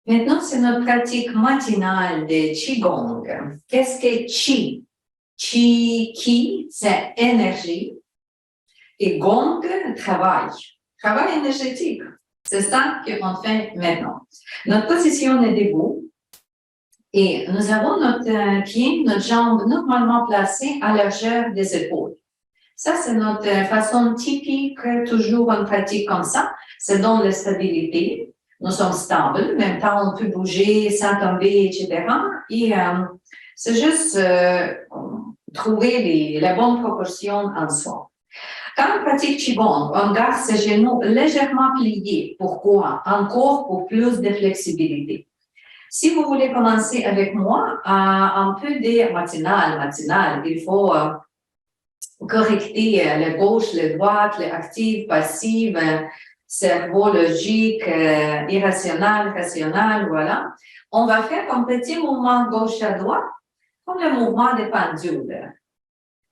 Maintenant, c'est notre pratique matinale de Qigong. Qu'est-ce que Qi? Qi, c'est énergie. Et Gong, travail. Travail énergétique. C'est ça qu'on fait maintenant. Notre position est debout. Et nous avons notre pied, notre jambe normalement placée à la largeur des épaules. Ça, c'est notre façon typique, toujours on pratique comme ça. C'est dans la stabilité. Nous sommes stables, en même temps, on peut bouger sans tomber, etc. Et c'est juste trouver la bonne proportion en soi. Quand on pratique Qigong, on garde ses genoux légèrement pliés. Pourquoi? Encore pour plus de flexibilité. Si vous voulez commencer avec moi, un peu de matinal, il faut correcter la gauche, la droite, l'active, passive, cerveau logique, irrationnel, rationnel, voilà. On va faire un petit mouvement gauche à droite, comme le mouvement des pendules.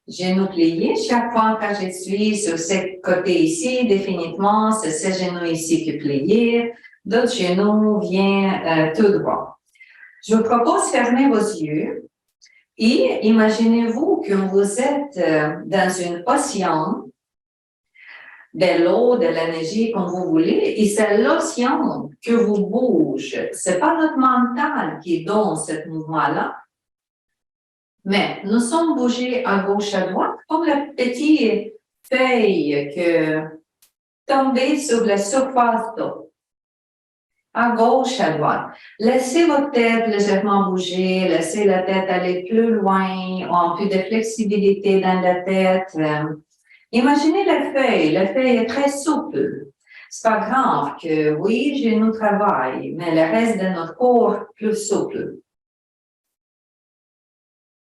Genoux pliés, chaque fois que je suis sur ce côté ici, définitivement, c'est ce genou ici qui est plié, d'autres genoux viennent tout droit. Je vous propose de fermer vos yeux et imaginez-vous que vous êtes dans un océan de l'eau, de l'énergie, comme vous voulez, et c'est l'océan que vous bougez. C'est pas notre mental qui donne ce mouvement-là, mais nous sommes bougés à gauche, à droite, comme la petite feuille que tombée sur la surface d'eau. À gauche, à droite. Laissez votre tête légèrement bouger, laissez la tête aller plus loin, ou un peu de flexibilité dans la tête. Imaginez la feuille est très souple. C'est pas grave que, oui, j'ai nous travail, mais le reste de notre corps plus souple.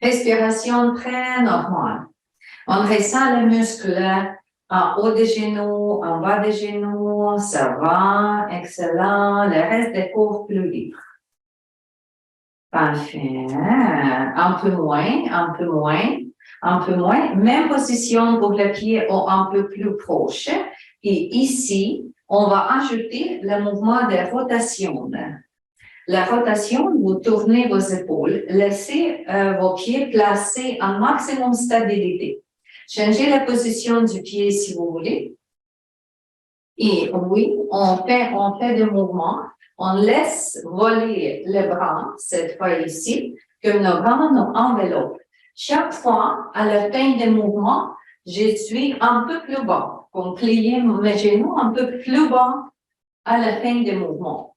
Respiration très normale. On ressent le muscle en haut des genoux, en bas des genoux, ça va, excellent. Le reste des corps plus libre. Parfait. Un peu moins. Même position pour les pieds un peu plus proche. Et ici, on va ajouter le mouvement de rotation. La rotation, vous tournez vos épaules, laissez vos pieds placés en maximum stabilité. Changez la position du pied si vous voulez. Et oui, on fait des mouvements. On laisse voler les bras, cette fois ici, que nos bras nous enveloppent. Chaque fois, à la fin des mouvements, je suis un peu plus bas. Pour plier mes genoux un peu plus bas à la fin des mouvements.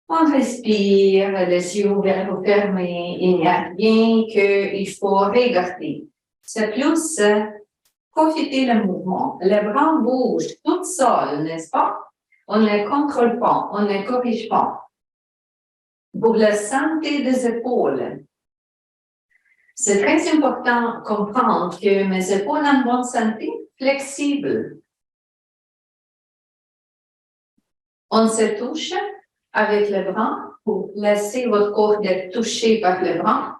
On respire, les yeux ouverts ou fermés, il n'y a rien qu'il faut regarder. C'est plus profiter le mouvement. Les bras bougent tout seuls, n'est-ce pas? On ne les contrôle pas, on ne les corrige pas. Pour la santé des épaules, c'est très important de comprendre que mes épaules en bonne santé, flexibles. On se touche avec les bras pour laisser votre corps être touché par les bras.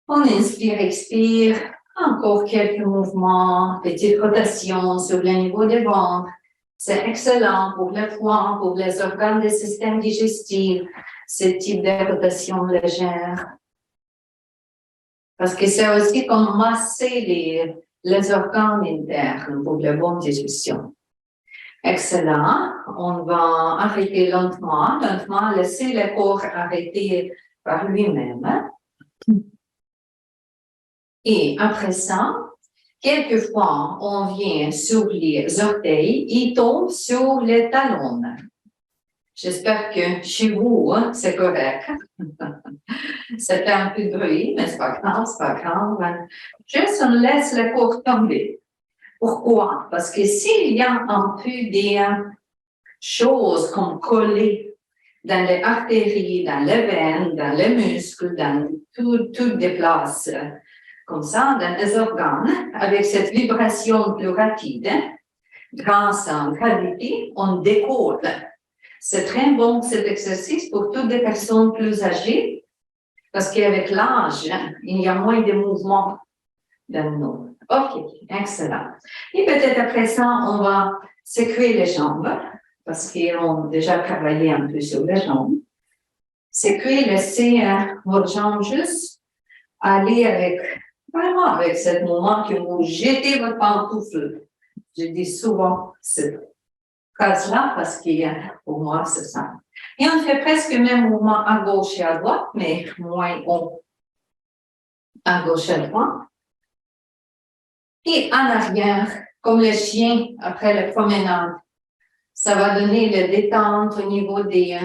On inspire, expire, encore quelques mouvements, petite rotation sur le niveau du ventre. C'est excellent pour le foie, pour les organes du système digestif, ce type de rotation légère. Parce que c'est aussi comme masser les organes internes pour la bonne digestion. Excellent. On va arrêter lentement, laisser le corps arrêter par lui-même. Et après ça, quelquefois, on vient sur les orteils et tombe sur les talons. J'espère que chez vous, c'est correct. Ça fait un peu de bruit, mais c'est pas grave. Juste on laisse le corps tomber. Pourquoi? Parce que s'il y a un peu des choses comme collées dans les artères, dans les veines, dans les muscles, dans toutes les places, comme ça, dans les organes, avec cette vibration plus rapide, grâce à la gravité, on décolle. C'est très bon cet exercice pour toutes les personnes plus âgées, parce qu'avec l'âge, il y a moins de mouvements dans nous. OK, excellent. Et peut-être après ça, on va Secouez les jambes, parce qu'ils ont déjà travaillé un peu sur les jambes. Secouez, laissez vos jambes juste aller vraiment avec ce moment que vous jetez votre pantoufle. Je dis souvent cette phrase-là parce que pour moi, c'est ça. Et on fait presque le même mouvement à gauche et à droite, mais moins haut à gauche et à droite. Et en arrière, comme le chien après la promenade. Ça va donner le détente au niveau des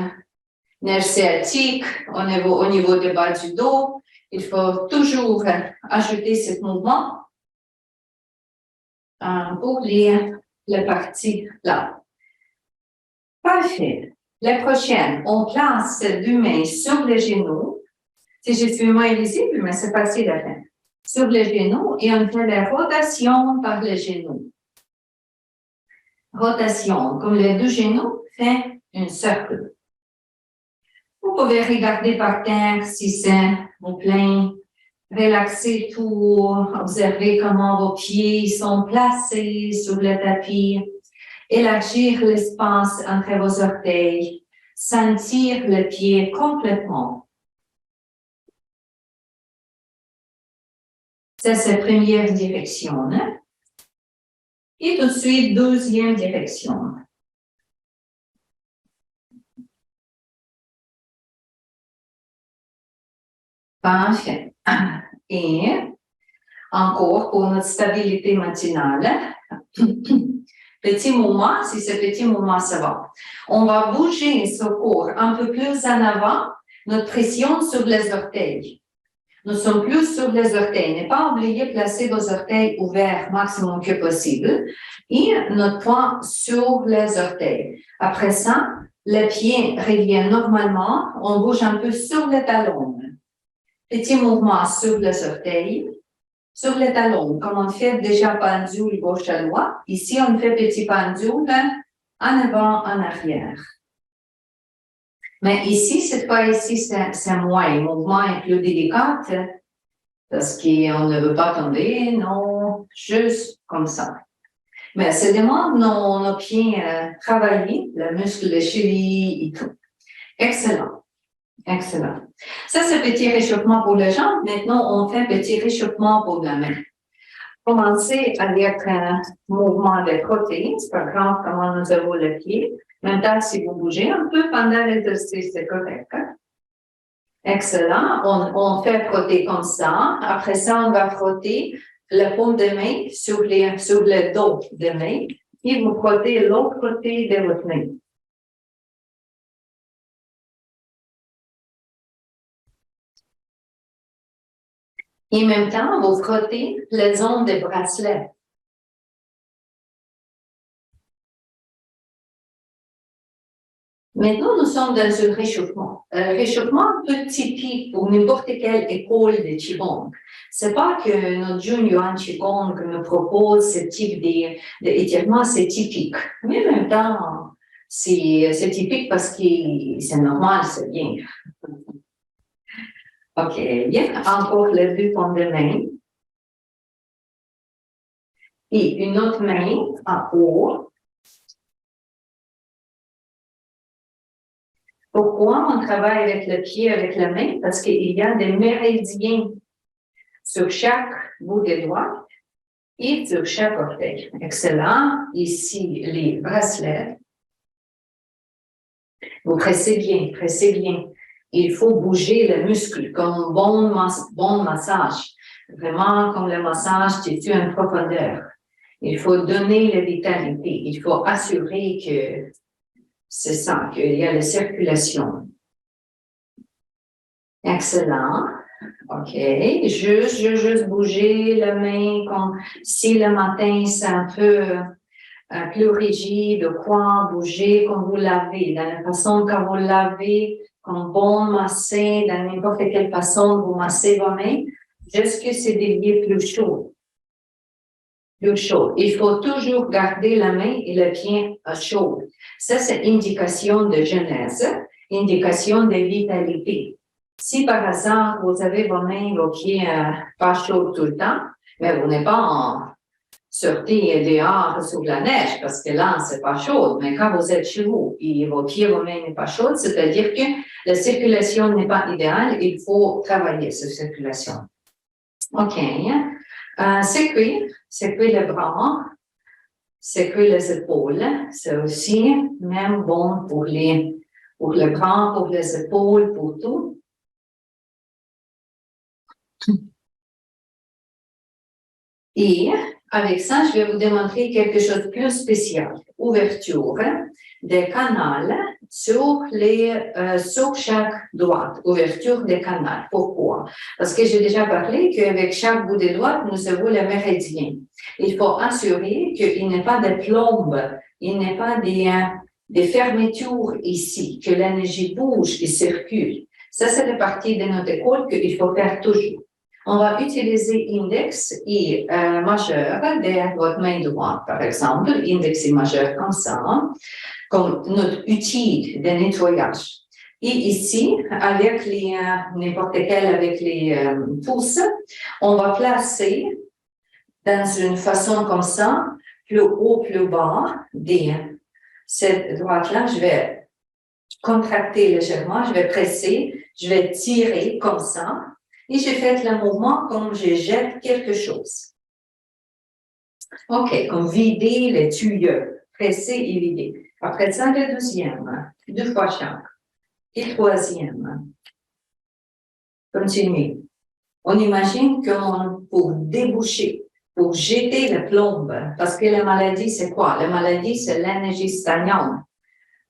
nerfs sciatiques, au niveau du bas du dos. Il faut toujours ajouter ce mouvement pour les parties là. Parfait. La prochaine, on place deux mains sur les genoux. Si je suis moins lisible, mais c'est facile à faire. Sur les genoux et on fait la rotation par les genoux. Rotation, comme les deux genoux fait un cercle. Vous pouvez regarder par terre si c'est vous plaît. Relaxez tout, observez comment vos pieds sont placés sur le tapis. Élargir l'espace entre vos orteils. Sentir le pied complètement. Ça, c'est la première direction. Hein? Et tout de suite, deuxième direction. Parfait. Et encore pour notre stabilité matinale, petit mouvement, si ce petit mouvement ça va. On va bouger ce corps un peu plus en avant, notre pression sur les orteils. Nous sommes plus sur les orteils. Ne pas oublier de placer vos orteils ouverts maximum que possible et notre poing sur les orteils. Après ça, les pieds reviennent normalement. On bouge un peu sur les talons. Petit mouvement sur les orteils, sur les talons. Comme on fait déjà pendule gauche à droite, ici on fait petit pendule en avant, en arrière. Mais ici, cette fois-ci, c'est moins. Le mouvement est plus délicat parce qu'on ne veut pas tomber, non, juste comme ça. Mais ça demande nos pieds travailler, le muscle de cheville et tout. Excellent. Excellent. Ça, c'est petit réchauffement pour les jambes. Maintenant, on fait un petit réchauffement pour la main. Commencez avec un mouvement de côté. C'est pas grave comment nous avons le pied. Maintenant, si vous bougez un peu pendant l'exercice, c'est correct. Hein? Excellent. On fait frotter comme ça. Après ça, on va frotter la paume de main sur le dos de main. Et vous frottez l'autre côté de votre main. Et en même temps, vous frottez les zones des bracelets. Maintenant, nous sommes dans un réchauffement. Un réchauffement un peu typique pour n'importe quelle école de Qigong. C'est pas que notre Jun Yuan Qigong nous propose ce type d'étirement, c'est typique. Mais en même temps, c'est typique parce que c'est normal, c'est bien. OK, encore les deux paumes de main. Et une autre main en haut. Pourquoi on travaille avec le pied, avec la main? Parce qu'il y a des méridiens sur chaque bout des doigts et sur chaque orteil. Excellent. Ici, les bracelets. Vous pressez bien, pressez bien. Il faut bouger le muscle comme un bon massage. Vraiment comme le massage titube en profondeur. Il faut donner la vitalité. Il faut assurer que c'est ça, qu'il y a la circulation. Excellent. OK. Juste bouger la main comme si le matin c'est un peu plus rigide, quoi, bouger comme vous lavez, dans la façon que vous lavez, comme bon masser, dans n'importe quelle façon vous massez vos mains, jusqu'à ce devienne plus chaud. Plus chaud. Il faut toujours garder la main et le pied chaud. Ça, c'est indication de jeunesse, indication de vitalité. Si par hasard, vous avez vos mains, vos pieds pas chauds tout le temps, mais vous n'êtes pas sortir dehors sur la neige, parce que là, c'est pas chaud, mais quand vous êtes chez vous et vos pieds, vos mains n'est pas chaudes, c'est-à-dire que la circulation n'est pas idéale, il faut travailler cette circulation. OK. Sécuire les bras, sécuire les épaules, c'est aussi même bon pour les bras, pour les épaules, pour tout. Et avec ça, je vais vous démontrer quelque chose de plus spécial. Ouverture des canaux sur chaque doigt. Ouverture des canaux. Pourquoi? Parce que j'ai déjà parlé qu'avec chaque bout de doigt, nous avons le méridien. Il faut assurer qu'il n'y ait pas de plombes, il n'y ait pas des fermetures ici, que l'énergie bouge et circule. Ça, c'est la partie de notre école qu'il faut faire toujours. On va utiliser index et majeur de votre main droite, par exemple, index et majeur comme ça, comme notre outil de nettoyage. Et ici, avec n'importe quel, avec les pouces, on va placer dans une façon comme ça, plus haut, plus bas, cette droite-là, je vais contracter légèrement, je vais presser, je vais tirer comme ça. Et je fais le mouvement comme je jette quelque chose. OK, comme vider les tuyaux, presser et vider. Après ça, le deuxième, 2 fois chaque. Et troisième. Continuez. On imagine que pour déboucher, pour jeter la plombe, parce que la maladie, c'est quoi? La maladie, c'est l'énergie stagnante.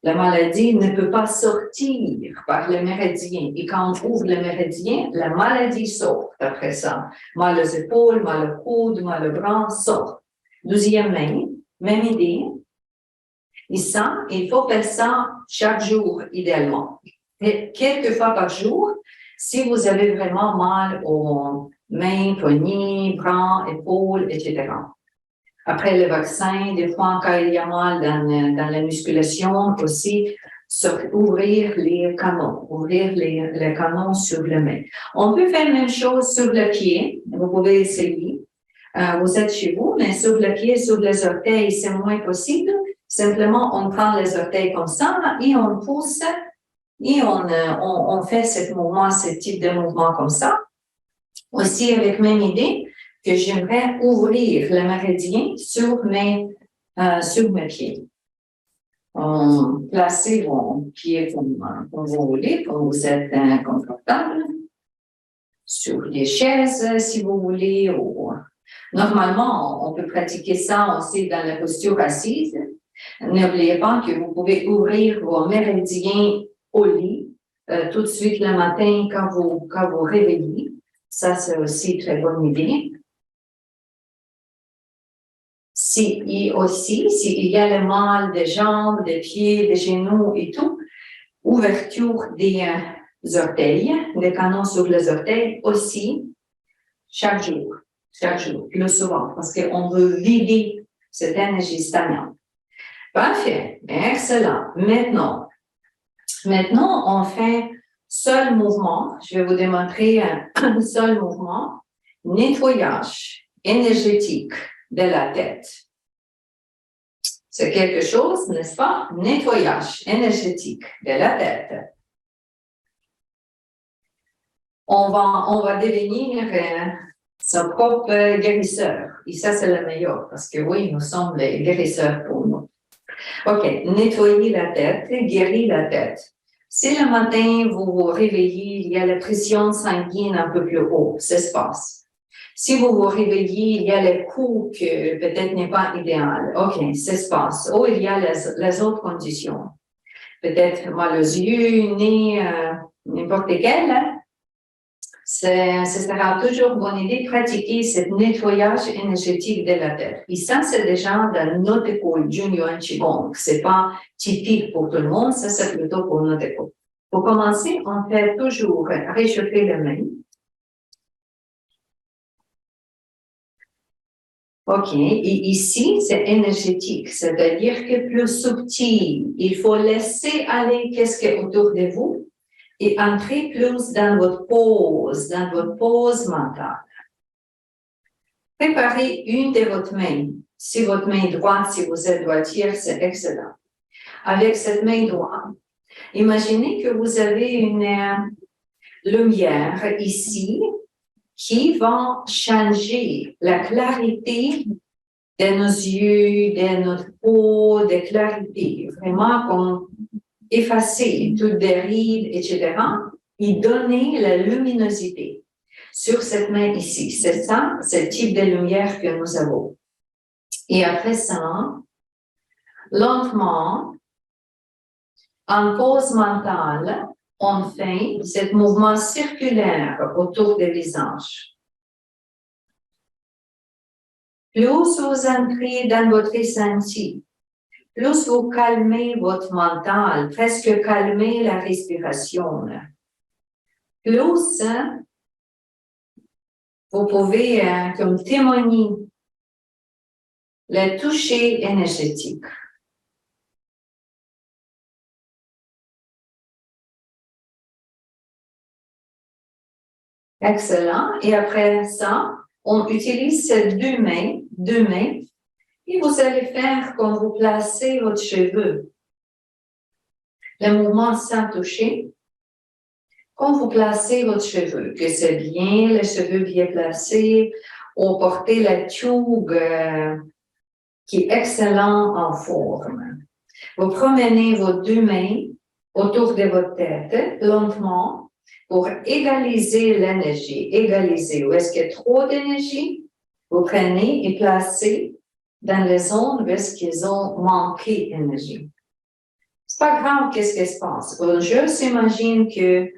La maladie ne peut pas sortir par le méridien. Et quand on ouvre le méridien, la maladie sort après ça. Mal aux épaules, mal au coude, mal au bras, sort. Deuxième main, même idée. Et ça, il faut faire ça chaque jour, idéalement. Et quelques fois par jour, si vous avez vraiment mal aux mains, poignets, bras, épaules, etc. Après le vaccin, des fois, quand il y a mal dans la musculation aussi, ouvrir les canaux sur les mains. On peut faire la même chose sur le pied. Vous pouvez essayer. Vous êtes chez vous, mais sur le pied, sur les orteils, c'est moins possible. Simplement, on prend les orteils comme ça et on pousse et on fait ce type de mouvement comme ça. Aussi, avec même idée, que j'aimerais ouvrir le méridien sur mes pieds. Placez vos pieds comme vous voulez, comme vous êtes confortable, sur les chaises si vous voulez. Normalement, on peut pratiquer ça aussi dans la posture assise. N'oubliez pas que vous pouvez ouvrir vos méridiens au lit tout de suite le matin quand vous réveillez. Ça, c'est aussi une très bonne idée. S'il y a le mal des jambes, des pieds, des genoux et tout, ouverture des orteils, des canaux sur les orteils aussi, chaque jour, plus souvent, parce qu'on veut vider cette énergie stagnante. Parfait, excellent. Maintenant, on fait seul mouvement. Je vais vous démontrer un seul mouvement. Nettoyage énergétique de la tête. C'est quelque chose, n'est-ce pas? Nettoyage énergétique de la tête. On va devenir son propre guérisseur. Et ça, c'est le meilleur, parce que oui, nous sommes les guérisseurs pour nous. OK, nettoyer la tête, guérir la tête. Si le matin, vous vous réveillez, il y a la pression sanguine un peu plus haut, ça se passe. Si vous vous réveillez, il y a le cou que peut-être n'est pas idéal. OK, ça se passe. Ou il y a les autres conditions. Peut-être mal aux yeux, nez, n'importe quel. Ce sera toujours une bonne idée de pratiquer ce nettoyage énergétique de la tête. Et ça, c'est déjà dans notre école Junyuan Qigong. C'est pas typique pour tout le monde, ça, c'est plutôt pour notre école. Pour commencer, on fait toujours réchauffer les mains. OK. Et ici, c'est énergétique, c'est-à-dire que plus subtil. Il faut laisser aller qu'est-ce qui est autour de vous et entrer plus dans votre pause mentale. Préparez une de votre main. Si votre main droite, si vous êtes droitière, c'est excellent. Avec cette main droite, imaginez que vous avez une lumière ici qui va changer la clarité de nos yeux, de notre peau, de clarité, vraiment comme effacer toutes les rides, etc., et donner la luminosité sur cette main ici. C'est ça, c'est le type de lumière que nous avons. Et après ça, lentement, en pause mentale, on fait ce mouvement circulaire autour du visage. Plus vous entrez dans votre ressenti, plus vous calmez votre mental, presque calmez la respiration. Plus vous pouvez comme témoigner le toucher énergétique. Excellent. Et après ça, on utilise ces deux mains, et vous allez faire quand vous placez votre cheveu. Le mouvement sans toucher. Quand vous placez votre cheveu, que c'est bien, le cheveu bien placé, ou portez la tube qui est excellent en forme. Vous promenez vos deux mains autour de votre tête, lentement, pour égaliser l'énergie. Égaliser. Où est-ce qu'il y a trop d'énergie? Vous prenez et placez dans les zones où est-ce qu'ils ont manqué d'énergie. C'est pas grave qu'est-ce qui se passe. Je s'imagine que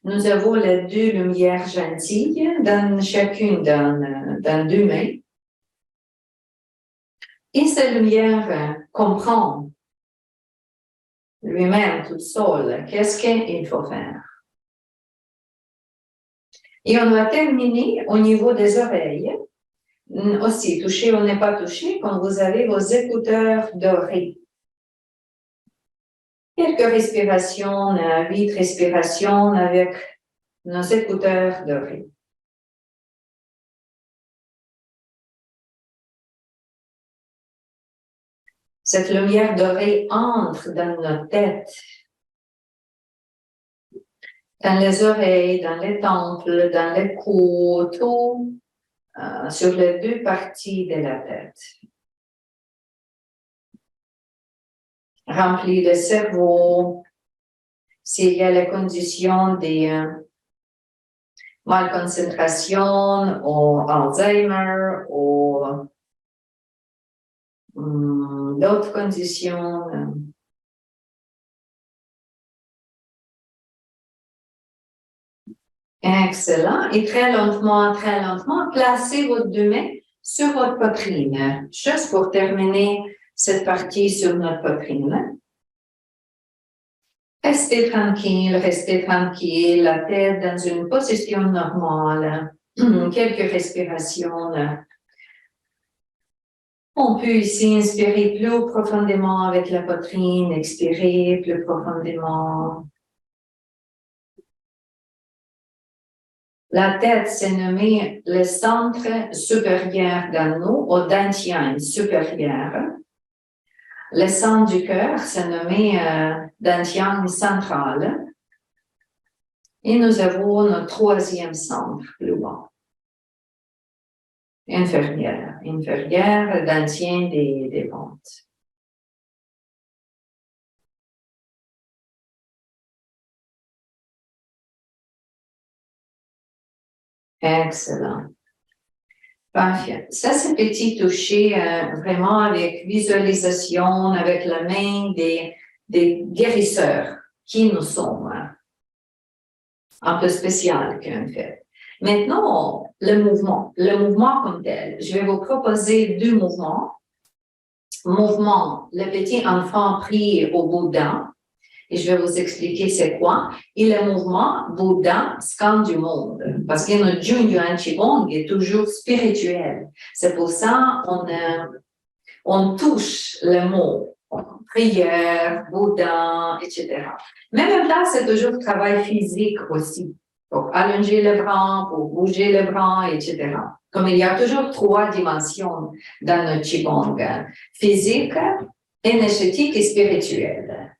nous avons les deux lumières gentilles, chacune dans deux mains. Et cette lumière comprend lui-même tout seul qu'est-ce qu'il faut faire. Et on va terminer au niveau des oreilles. Aussi, touché ou n'est pas touché, quand vous avez vos écouteurs dorés. Quelques respirations, vite respiration avec nos écouteurs dorés. Cette lumière dorée entre dans notre tête, dans les oreilles, dans les tempes, dans les cou, tout sur les deux parties de la tête. Remplit le cerveau. S'il y a les conditions des malconcentration ou Alzheimer ou d'autres conditions. Excellent. Et très lentement, placez vos deux mains sur votre poitrine. Juste pour terminer cette partie sur notre poitrine. Restez tranquille, la tête dans une position normale. Quelques respirations. On peut ici inspirer plus profondément avec la poitrine, expirer plus profondément. La tête, c'est nommé le centre supérieur dans nous, au dantian supérieur. Le centre du cœur, c'est nommé dantian central. Et nous avons notre troisième centre, plus bas. Inférieur, dantian des ventes. Excellent. Parfait. Ça, c'est petit toucher vraiment avec visualisation, avec la main des guérisseurs qui nous sommes. Un peu spécial qu'on fait. Maintenant, le mouvement comme tel. Je vais vous proposer deux mouvements. Mouvement, le petit enfant prie au Bouddha. Et je vais vous expliquer c'est quoi. Et le mouvement Bouddha, scan du monde. Parce que notre Junyuan Qigong est toujours spirituel. C'est pour ça on touche le mot. Prière, Bouddha, etc. Même là, c'est toujours travail physique aussi. Pour allonger les bras, pour bouger les bras, etc. Comme il y a toujours 3 dimensions dans notre Qigong, physique, énergétique et spirituelle.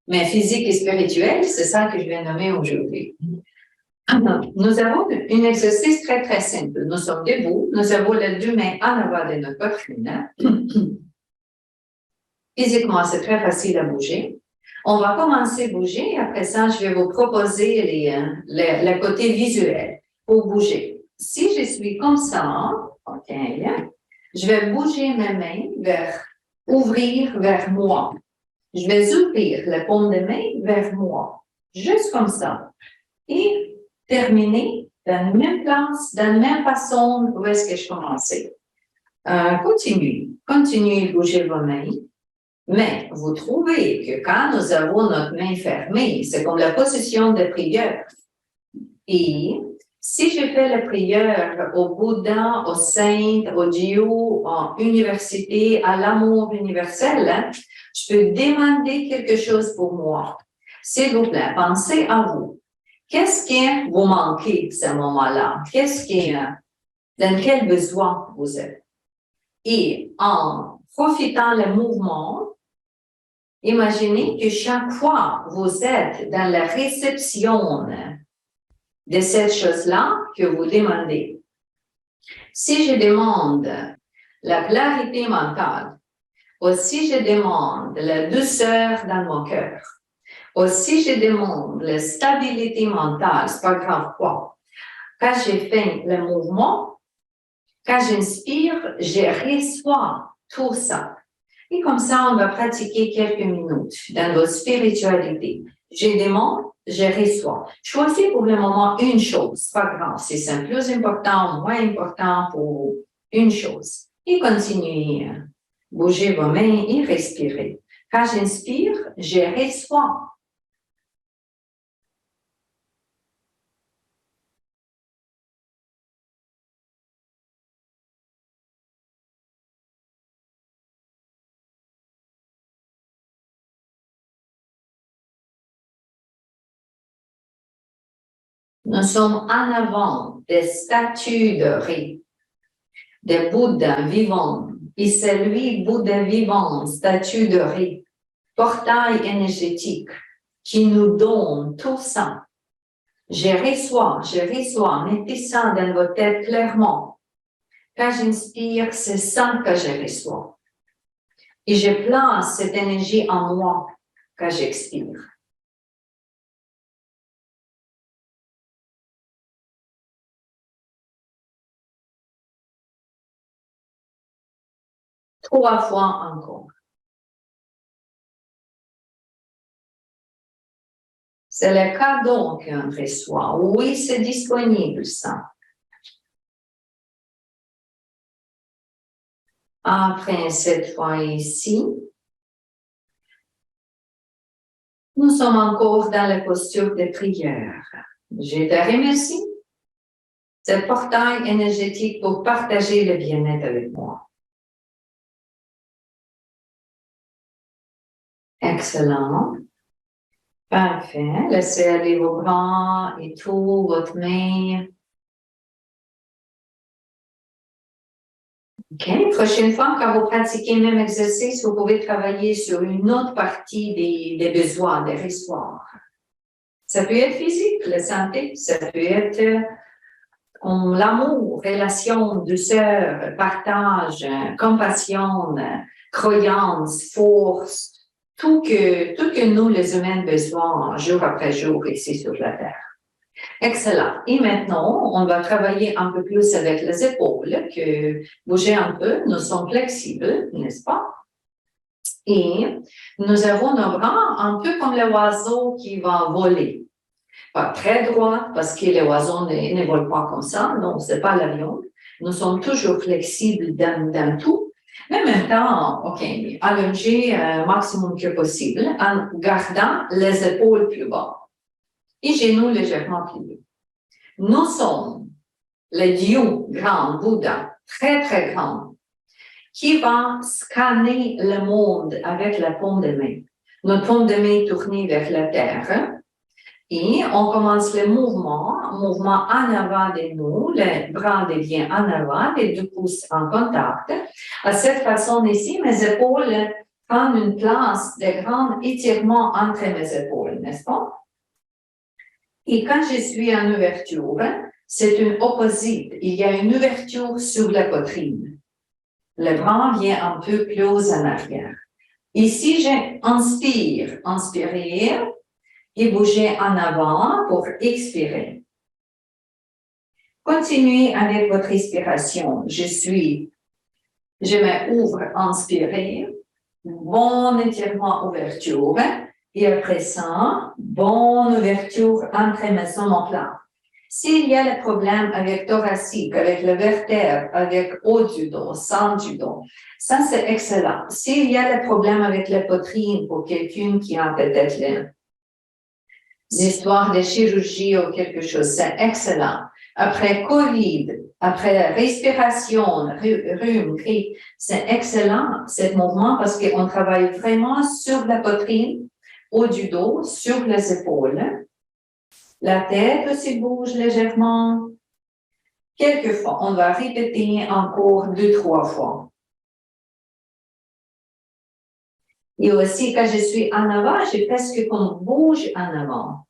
Mais physique et spirituelle, c'est ça que je vais nommer aujourd'hui. Nous avons un exercice très, très simple. Nous sommes debout, nous avons les 2 mains en avant de notre poitrine. Physiquement, c'est très facile à bouger. On va commencer à bouger. Après ça, je vais vous proposer le côté visuel pour bouger. Si je suis comme ça, OK, je vais bouger mes mains ouvrir vers moi. Je vais ouvrir les paumes de main vers moi, juste comme ça. Et terminer dans la même place, dans la même façon où est-ce que je commençais. Continuez de bouger vos mains. Mais vous trouvez que quand nous avons notre main fermée, c'est comme la position de prière. Et si je fais la prière au Bouddha, au Saint, au Dieu, en université, à l'amour universel, je peux demander quelque chose pour moi. S'il vous plaît, pensez à vous. Qu'est-ce que vous manquez à ce moment-là? Dans quel besoin vous êtes? Et en profitant le mouvement, imaginez que chaque fois vous êtes dans la réception de cette chose-là que vous demandez. Si je demande la clarité mentale, ou si je demande la douceur dans mon cœur, ou si je demande la stabilité mentale, c'est pas grave quoi. Quand j'ai fait le mouvement, quand j'inspire, je reçois tout ça. Et comme ça, on va pratiquer quelques minutes dans votre spiritualité. Je demande, je reçois. Choisis pour le moment une chose, pas grave, si c'est plus important, moins important pour une chose. Et continuez, bougez vos mains et respirez. Quand j'inspire, je reçois. Nous sommes en avant des statues de riz, des Bouddhas vivants. Et c'est lui, Bouddha vivant, statue de riz, portail énergétique, qui nous donne tout ça. Je reçois, mettez ça dans votre tête clairement. Quand j'inspire, c'est ça que je reçois. Et je place cette énergie en moi quand j'expire. Trois fois encore. C'est le cadeau qu'on reçoit. Oui, c'est disponible, ça. Après cette fois ici, nous sommes encore dans la posture de prière. Je te remercie. Ce portail énergétique pour partager le bien-être avec moi. Excellent. Parfait. Laissez aller vos bras et tout, votre main. OK. Prochaine fois, quand vous pratiquez le même exercice, vous pouvez travailler sur une autre partie des besoins, des ressoirs. Ça peut être physique, la santé, ça peut être l'amour, relation, douceur, partage, compassion, croyance, force, tout que nous, les humains, besoin jour après jour ici sur la Terre. Excellent. Et maintenant, on va travailler un peu plus avec les épaules, que bouger un peu, nous sommes flexibles, n'est-ce pas? Et nous avons nos bras un peu comme l'oiseau qui va voler. Pas très droit, parce que les oiseaux ne volent pas comme ça. Non, c'est pas l'avion. Nous sommes toujours flexibles dans tout. Mais en même temps, OK, allonger maximum que possible en gardant les épaules plus bas et genoux légèrement pliés. Nous sommes le Dieu grand, Bouddha, très, très grand, qui va scanner le monde avec la paume de main. Notre paume de main tournée vers la terre. Et on commence le mouvement en avant de nous, le bras devient en avant, les deux pouces en contact. À cette façon ici, mes épaules prennent une place de grand étirement entre mes épaules, n'est-ce pas? Et quand je suis en ouverture, c'est une opposite. Il y a une ouverture sur la poitrine. Le bras vient un peu plus en arrière. Ici, j'inspire, inspirer et bouger en avant pour expirer. Continuez avec votre respiration. Je m'ouvre, inspirer, bon étirement, ouverture, et après ça, bonne ouverture entre mes omoplates. S'il y a le problème avec thoracique, avec le vertèbre, avec haut du dos, centre du dos, ça c'est excellent. S'il y a le problème avec la poitrine pour quelqu'un qui a peut-être l'histoire de chirurgie ou quelque chose, c'est excellent. Après COVID, après respiration, rhume, grippe, c'est excellent ce mouvement parce qu'on travaille vraiment sur la poitrine, haut du dos, sur les épaules. La tête aussi bouge légèrement. Quelquefois, on va répéter encore 2-3 fois. Et aussi, quand je suis en avant, j'ai presque qu'on bouge en avant.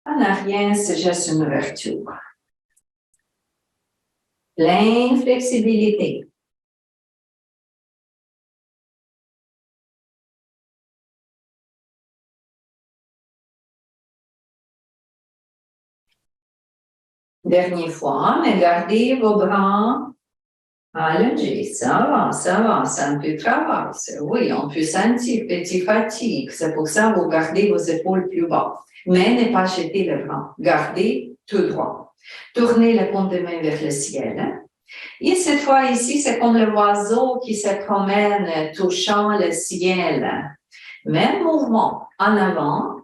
En arrière, c'est juste une ouverture. Pleine flexibilité. Dernière fois, mais gardez vos bras allongés. Ça va, c'est un peu de travail. Oui, on peut sentir petite fatigue. C'est pour ça que vous gardez vos épaules plus bas. Mais ne pas jeter les bras. Gardez tout droit. Tournez la paume de main vers le ciel. Et cette fois ici, c'est comme l'oiseau qui se promène touchant le ciel. Même mouvement en avant.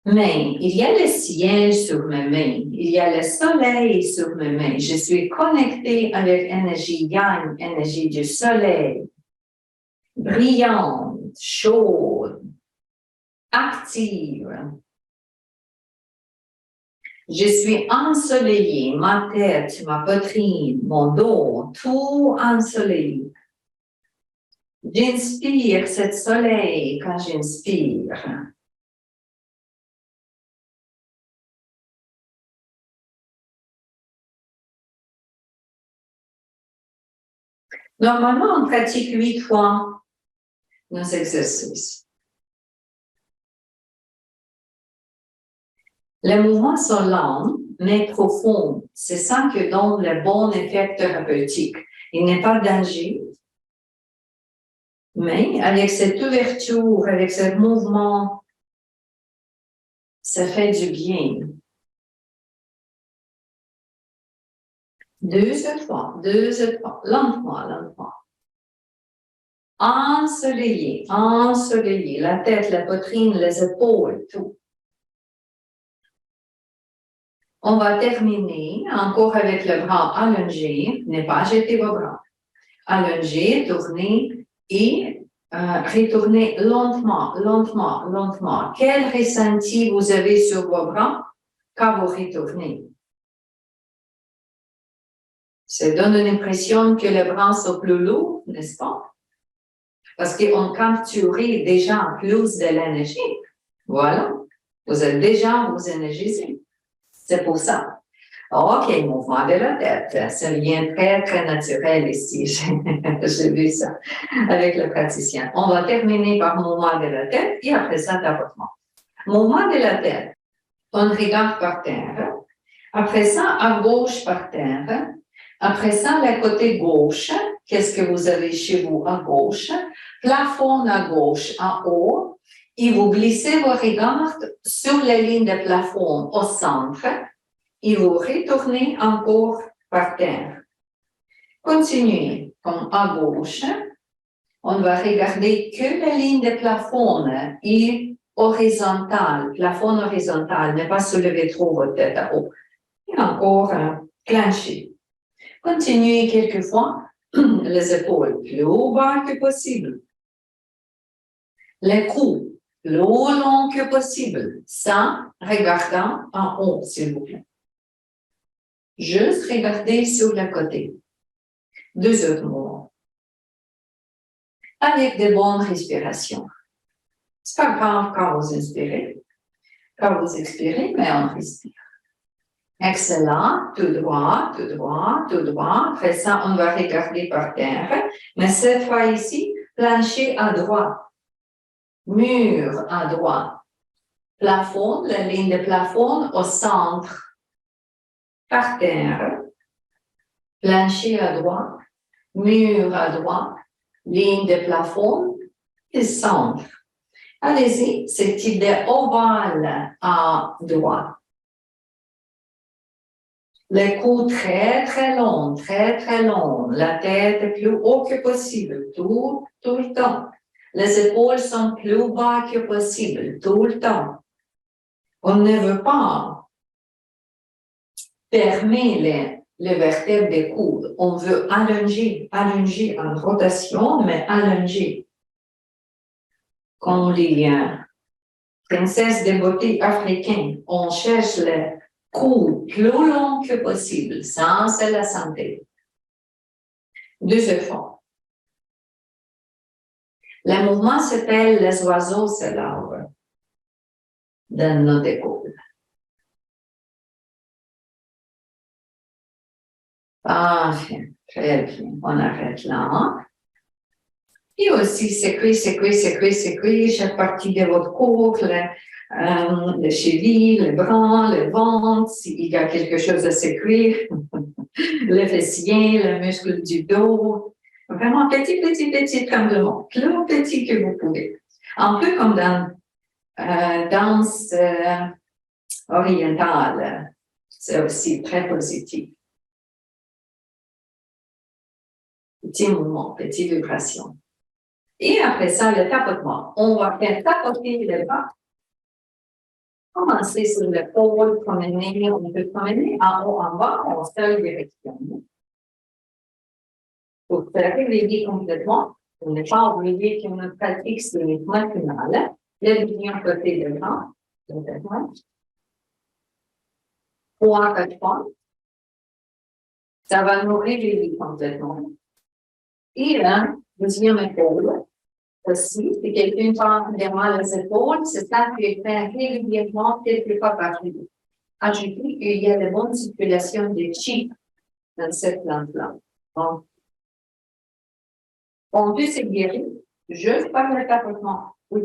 Mains, il y a le ciel sur mes mains, il y a le soleil sur mes mains. Je suis connectée avec l'énergie yang, énergie du soleil, brillante, chaude, active. Je suis ensoleillée, ma tête, ma poitrine, mon dos, tout ensoleillé. J'inspire ce soleil quand j'inspire. Normalement, on pratique 8 fois nos exercices. Les mouvements sont lents, mais profonds. C'est ça qui donne le bon effet thérapeutique. Il n'est pas danger. Mais avec cette ouverture, avec ce mouvement, ça fait du bien. Deux fois, lentement. Ensoleillé, la tête, la poitrine, les épaules, tout. On va terminer encore avec le bras allongé, ne pas jeter vos bras. Allongé, tournez et retournez lentement. Quel ressenti vous avez sur vos bras quand vous retournez? Ça donne une impression que les bras sont plus lourds, n'est-ce pas? Parce qu'on capturait déjà plus de l'énergie. Voilà. Vous êtes déjà vous énergisé. C'est pour ça. OK, mouvement de la tête. Ça devient très, très naturel ici. J'ai vu ça avec le praticien. On va terminer par mouvement de la tête et après ça, tapotement. Mouvement de la tête. On regarde par terre. Après ça, à gauche par terre. Après ça, le côté gauche. Qu'est-ce que vous avez chez vous à gauche? Plafond à gauche, en haut. Et vous glissez vos regards sur la ligne de plafond au centre. Et vous retournez encore par terre. Continuez comme à gauche. On va regarder que la ligne de plafond est horizontale, plafond horizontal, ne pas soulever trop votre tête à haut. Et encore clencher. Continuez quelquefois les épaules plus haut bas que possible. Les coups plus long que possible, sans regardant en haut, s'il vous plaît. Juste regarder sur le côté. Deux autres mouvements. Avec de bonnes respirations. C'est pas grave quand vous inspirez. Quand vous expirez, mais on respire. Excellent. Tout droit, tout droit, tout droit. Après ça, on va regarder par terre. Mais cette fois ici, plancher à droite. Mur à droite. Plafond, la ligne de plafond au centre. Par terre. Plancher à droite. Mur à droite. Ligne de plafond et centre. Allez-y, cette idée ovale à droite. Les coups très, très longs, très, très longs. La tête plus haut que possible, tout le temps. Les épaules sont plus bas que possible, tout le temps. On ne veut pas fermer les vertèbres des coudes. On veut allonger en rotation, mais allonger. Comme les princesses de beauté africaines, on cherche les coups plus longs que possible. Ça, c'est la santé. Deuxième fois. Le mouvement s'appelle les oiseaux se lavent dans nos épaules. Parfait, très bien. On arrête là. Et aussi, sécrit, chaque partie de votre corps, les chevilles, les bras, le ventre, s'il y a quelque chose à sécrir, les fessiers, les muscles du dos. Vraiment petit tremblement, plus petit que vous pouvez. Un peu comme dans danse orientale. C'est aussi très positif. Petit mouvement, petite vibration. Et après ça, le tapotement. On va faire tapoter le bas. Commencer sur l'épaule, promener, on peut promener en haut, en bas, en seule direction. Pour se réveiller complètement, on n'est pas obligé que notre pratique soit matinale. Le bien côté devant, complètement. 3-4 fois. Ça va nous réveiller complètement. Et là, deuxième épaule. Aussi, si quelqu'un part derrière les épaules, c'est ça qui est fait régulièrement quelques fois par jour. Ajoutez qu'il y a de bonnes circulations de chi dans cette plante-là. Donc, on peut se guérir juste par le tapotement. Oui.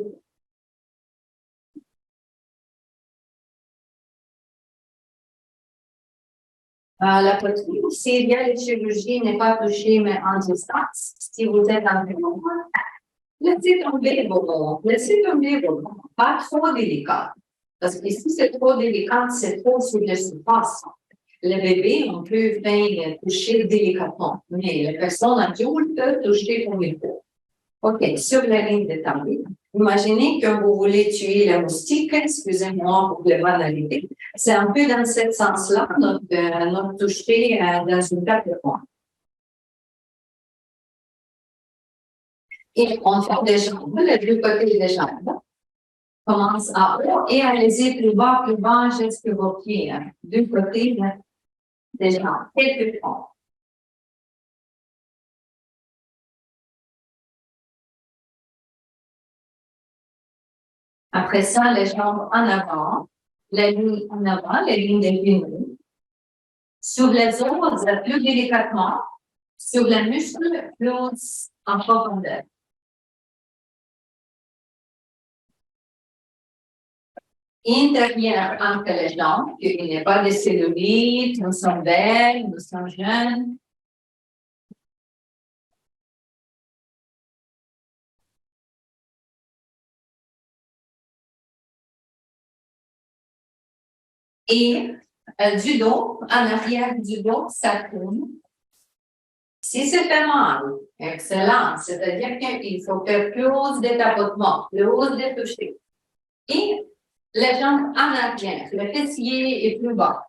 La poitrine, s'il y a les chirurgies, n'est pas touchée, mais en distance. Si vous êtes en développement, laissez tomber vos bons. Laissez tomber vos bons. Pas trop délicat. Parce que si c'est trop délicat, c'est trop sur la surface. Le bébé, on peut faire toucher délicatement, mais les personnes adultes peuvent toucher comme il faut. OK, sur la ligne de taille, imaginez que vous voulez tuer la moustique, excusez-moi pour les banalités, c'est un peu dans ce sens-là, notre toucher dans une table de poing. Et on fait des jambes, les deux côtés des jambes. Commence en haut et allez-y plus bas, jusqu'à vos pieds. Deux côtés des jambes, quelques fois. Après ça, les jambes en avant, la ligne en avant, la ligne des genoux. Sur les os, plus délicatement. Sur les muscles, plus en profondeur. Intérieur entre les jambes, qu'il n'y ait pas de cellulite, nous sommes belles, nous sommes jeunes. Et du dos, en arrière du dos, ça tourne. Si ça fait mal, excellent. C'est-à-dire qu'il faut faire plus de tapotement, plus de toucher. Et les jambes en arrière, le fessier est plus bas.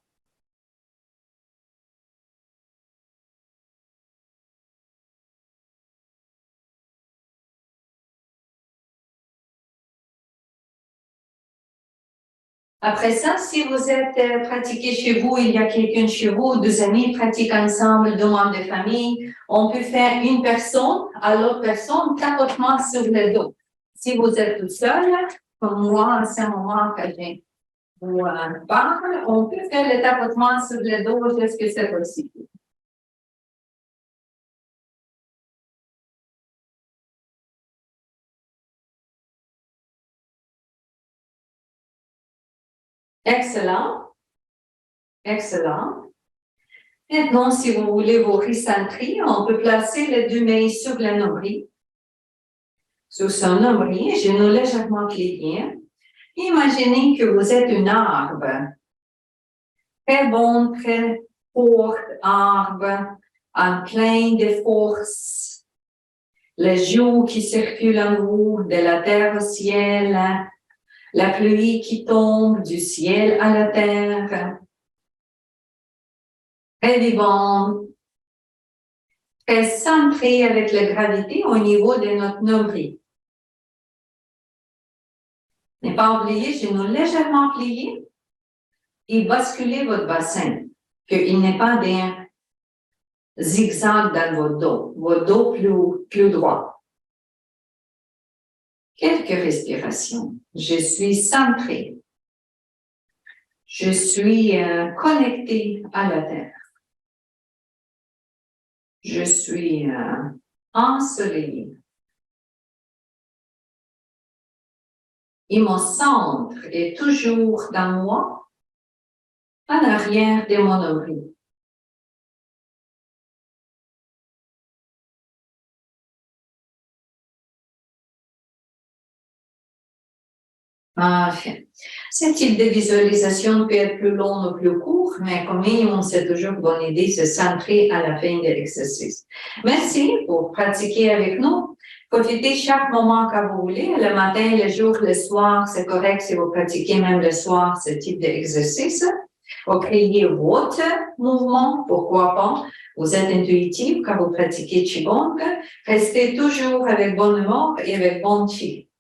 Après ça, si vous êtes pratiqué chez vous, il y a quelqu'un chez vous, deux amis pratiquent ensemble, deux membres de famille, on peut faire une personne à l'autre personne, tapotement sur le dos. Si vous êtes tout seul, comme moi, à ce moment que j'ai parle, on peut faire le tapotement sur le dos jusqu'à ce que c'est possible. Excellent. Excellent. Maintenant, si vous voulez vous recentrer, on peut placer les deux mains sur le nombril. Sur son nombril, genoux légèrement pliés. Imaginez que vous êtes un arbre. Très bon, très fort arbre, en plein de force. Les eaux qui circulent en vous, de la terre au ciel, la pluie qui tombe du ciel à la terre. Très vivant, très centré avec la gravité au niveau de notre nombril. Ne pas oublier, genoux légèrement pliés et basculer votre bassin, qu'il n'y ait pas d'un zigzag dans votre dos plus droit. Quelques respirations. Je suis centré. Je suis connecté à la terre. Je suis ensoleillé. Et mon centre est toujours dans moi, en arrière de mon nombril. Enfin, ce type de visualisation peut être plus long ou plus court, mais comme minimum, c'est toujours une bonne idée de se centrer à la fin de l'exercice. Merci pour pratiquer avec nous. Profitez chaque moment que vous voulez, le matin, le jour, le soir, c'est correct si vous pratiquez même le soir ce type d'exercice. Vous créez votre mouvement, pourquoi pas. Vous êtes intuitif quand vous pratiquez Qigong. Restez toujours avec bon humeur et avec bon chi.